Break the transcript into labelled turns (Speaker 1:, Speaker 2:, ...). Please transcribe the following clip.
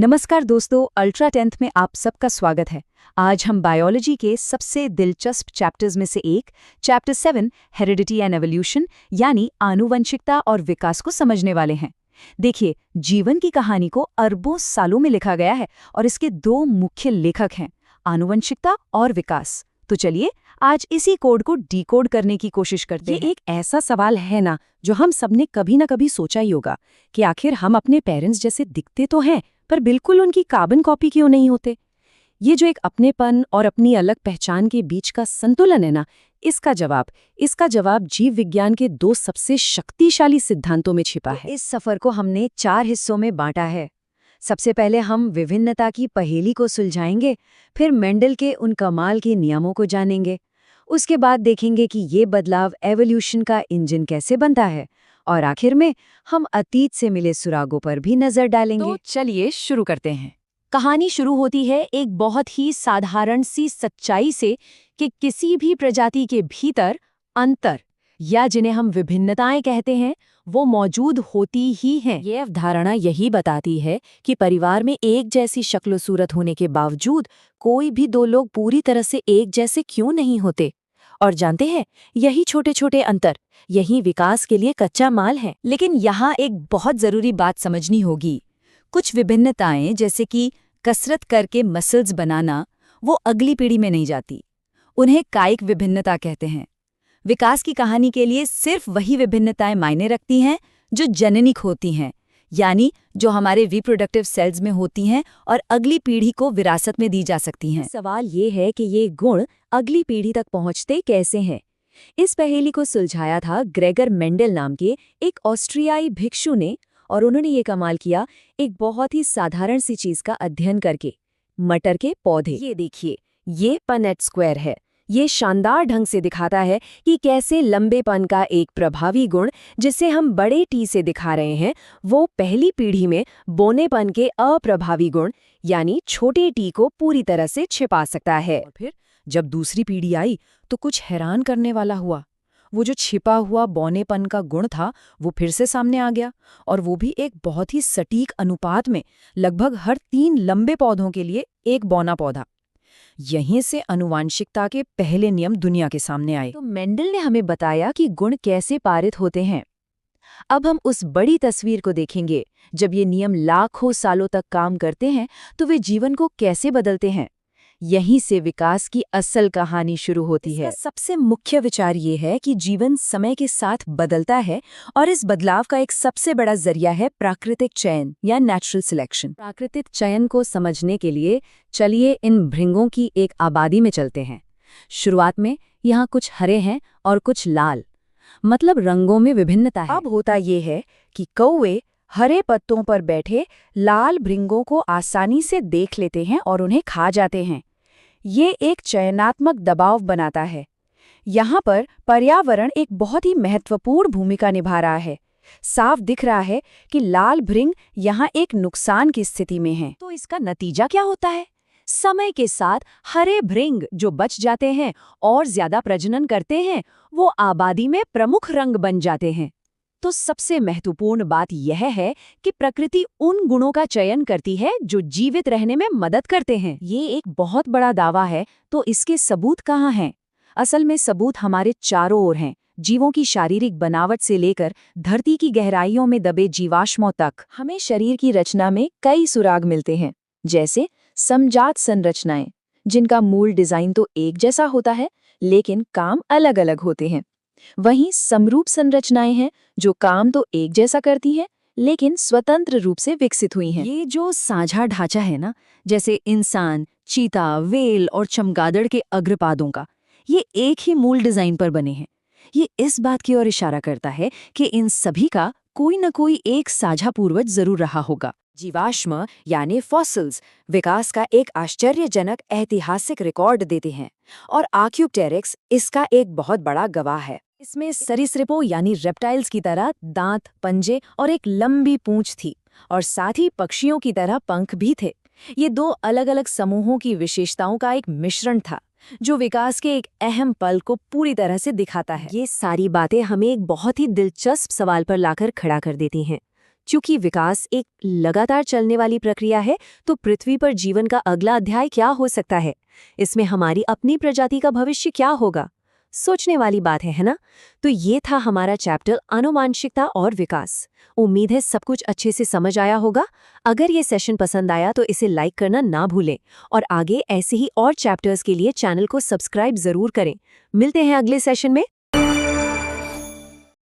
Speaker 1: नमस्कार दोस्तों, ultra 10th में आप सबका स्वागत है। आज हम बायोलॉजी के सबसे दिलचस्प चैप्टर्स में से एक चैप्टर 7 हेरिडिटी एंड एवोल्यूशन यानी आनुवंशिकता और विकास को समझने वाले हैं। देखिए, जीवन की कहानी को अरबों सालों में लिखा गया है और इसके दो मुख्य लेखक हैं, आनुवंशिकता और विकास। तो चलिए आज इसी कोड को डिकोड करने की कोशिश करते हैं।
Speaker 2: ये एक ऐसा सवाल है ना जो हम सबने कभी ना कभी सोचा ही होगा कि आखिर हम अपने पेरेंट्स जैसे दिखते तो हैं, पर बिल्कुल उनकी कार्बन कॉपी क्यों नहीं होते। ये जो एक अपनेपन और अपनी अलग पहचान के बीच का संतुलन है ना, इसका जवाब जीव विज्ञान के दो सबसे शक्तिशाली सिद्धांतों में छिपा है।
Speaker 1: इस सफर को हमने 4 हिस्सों में बांटा है। सबसे पहले हम विभिन्नता की पहेली को सुलझाएंगे, फिर मेंडल के उन कमाल के नियमों को जानेंगे। उसके बाद देखेंगे कि ये बदलाव एवोल्यूशन का इंजन कैसे बनता है, और आखिर में हम अतीत से मिले सुरागों पर भी नजर डालेंगे।
Speaker 2: तो चलिए शुरू करते हैं। कहानी शुरू होती है एक बहुत ही साधारण सी सच्चाई से कि किसी भी प्रजाति के भीतर अंतर या जिन्हें हम विभिन्नताएं कहते हैं वो मौजूद होती ही हैं। ये अवधारणा यही बताती है कि परिवार में एक जैसी शक्ल सूरत होने के बावजूद कोई भी दो लोग पूरी तरह से एक जैसे क्यों नहीं होते। और जानते हैं, यही छोटे छोटे अंतर यही विकास के लिए कच्चा माल है।
Speaker 1: लेकिन यहाँ एक बहुत जरूरी बात समझनी होगी। कुछ विभिन्नताएं जैसे कि कसरत करके मसल्स बनाना, वो अगली पीढ़ी में नहीं जाती। उन्हें कायिक विभिन्नता कहते हैं। विकास की कहानी के लिए सिर्फ वही विभिन्नताएं मायने रखती हैं जो जननिक होती हैं, यानी जो हमारे रिप्रोडक्टिव सेल्स में होती हैं और अगली पीढ़ी को विरासत में दी जा सकती हैं।
Speaker 2: सवाल ये है कि ये गुण अगली पीढ़ी तक पहुंचते कैसे हैं। इस पहेली को सुलझाया था ग्रेगर मेंडल नाम के एक ऑस्ट्रियाई भिक्षु ने, और उन्होंने ये कमाल किया एक बहुत ही साधारण सी चीज का अध्ययन करके, मटर के पौधे। ये देखिए, ये पनेट स्क्वायर है। ये शानदार ढंग से दिखाता है कि कैसे लंबेपन का एक प्रभावी गुण जिसे हम बड़े टी से दिखा रहे हैं, वो पहली पीढ़ी में बोनेपन के अप्रभावी गुण यानी छोटे टी को पूरी तरह से छिपा सकता है। और फिर जब दूसरी पीढ़ी आई तो कुछ हैरान करने वाला हुआ। वो जो छिपा हुआ बौनेपन का गुण था वो फिर से सामने आ गया, और वो भी एक बहुत ही सटीक अनुपात में, लगभग हर 3 लंबे पौधों के लिए एक बौना पौधा। यहीं से आनुवांशिकता के पहले नियम दुनिया के सामने आए। तो मेंडल ने हमें बताया कि गुण कैसे पारित होते हैं। अब हम उस बड़ी तस्वीर को देखेंगे। जब ये नियम लाखों सालों तक काम करते हैं तो वे जीवन को कैसे बदलते हैं। यहीं से विकास की असल कहानी शुरू होती है। सबसे मुख्य विचार ये है कि जीवन समय के साथ बदलता है, और इस बदलाव का एक सबसे बड़ा जरिया है प्राकृतिक चयन या नेचुरल सिलेक्शन। प्राकृतिक चयन को समझने के लिए चलिए इन भृंगों की एक आबादी में चलते हैं। शुरुआत में यहाँ कुछ हरे हैं और कुछ लाल, मतलब रंगों में विभिन्नता है। अब होता ये है कि कौवे हरे पत्तों पर बैठे लाल भृंगों को आसानी से देख लेते हैं और उन्हें खा जाते हैं। ये एक चयनात्मक दबाव बनाता है। यहाँ पर पर्यावरण एक बहुत ही महत्वपूर्ण भूमिका निभा रहा है। साफ दिख रहा है कि लाल भृंग यहाँ एक नुकसान की स्थिति में हैं। तो इसका नतीजा क्या होता है? समय के साथ हरे भृंग जो बच जाते हैं और ज्यादा प्रजनन करते हैं, वो आबादी में प्रमुख रंग बन जाते हैं। तो सबसे महत्वपूर्ण बात यह है कि प्रकृति उन गुणों का चयन करती है जो जीवित रहने में मदद करते हैं। ये एक बहुत बड़ा दावा है, तो इसके सबूत कहाँ हैं? असल में सबूत हमारे चारों ओर हैं। जीवों की शारीरिक बनावट से लेकर धरती की गहराइयों में दबे जीवाश्मों तक हमें शरीर की रचना में कई सुराग मिलते हैं, जैसे समजात संरचनाएं, जिनका मूल डिजाइन तो एक जैसा होता है लेकिन काम अलग अलग होते हैं। वहीं समरूप संरचनाएं हैं जो काम तो एक जैसा करती हैं लेकिन स्वतंत्र रूप से विकसित हुई हैं। ये जो साझा ढांचा है ना, जैसे इंसान, चीता, व्हेल और चमगादड़ के अग्रपादों का, ये एक ही मूल डिजाइन पर बने हैं। ये इस बात की ओर इशारा करता है कि इन सभी का कोई न कोई एक साझा पूर्वज जरूर रहा होगा। जीवाश्म यानी फॉसिल्स विकास का एक आश्चर्यजनक ऐतिहासिक रिकॉर्ड देते हैं, और आर्क्योप्टेरिक्स इसका एक बहुत बड़ा गवाह है। इसमें सरीसृपों यानी रेप्टाइल्स की तरह दांत, पंजे और एक लंबी पूंछ थी, और साथ ही पक्षियों की तरह पंख भी थे। ये दो अलग अलग समूहों की विशेषताओं का एक मिश्रण था जो विकास के एक अहम पल को पूरी तरह से दिखाता है। ये सारी बातें हमें एक बहुत ही दिलचस्प सवाल पर लाकर खड़ा कर देती हैं। चूंकि विकास एक लगातार चलने वाली प्रक्रिया है, तो पृथ्वी पर जीवन का अगला अध्याय क्या हो सकता है? इसमें हमारी अपनी प्रजाति का भविष्य क्या होगा? सोचने वाली बात है ना? तो ये था हमारा चैप्टर आनुवांशिकता और विकास। उम्मीद है सब कुछ अच्छे से समझ आया होगा। अगर ये सेशन पसंद आया तो इसे लाइक करना ना भूलें और आगे ऐसे ही और चैप्टर्स के लिए चैनल को सब्सक्राइब जरूर करें। मिलते हैं अगले सेशन में।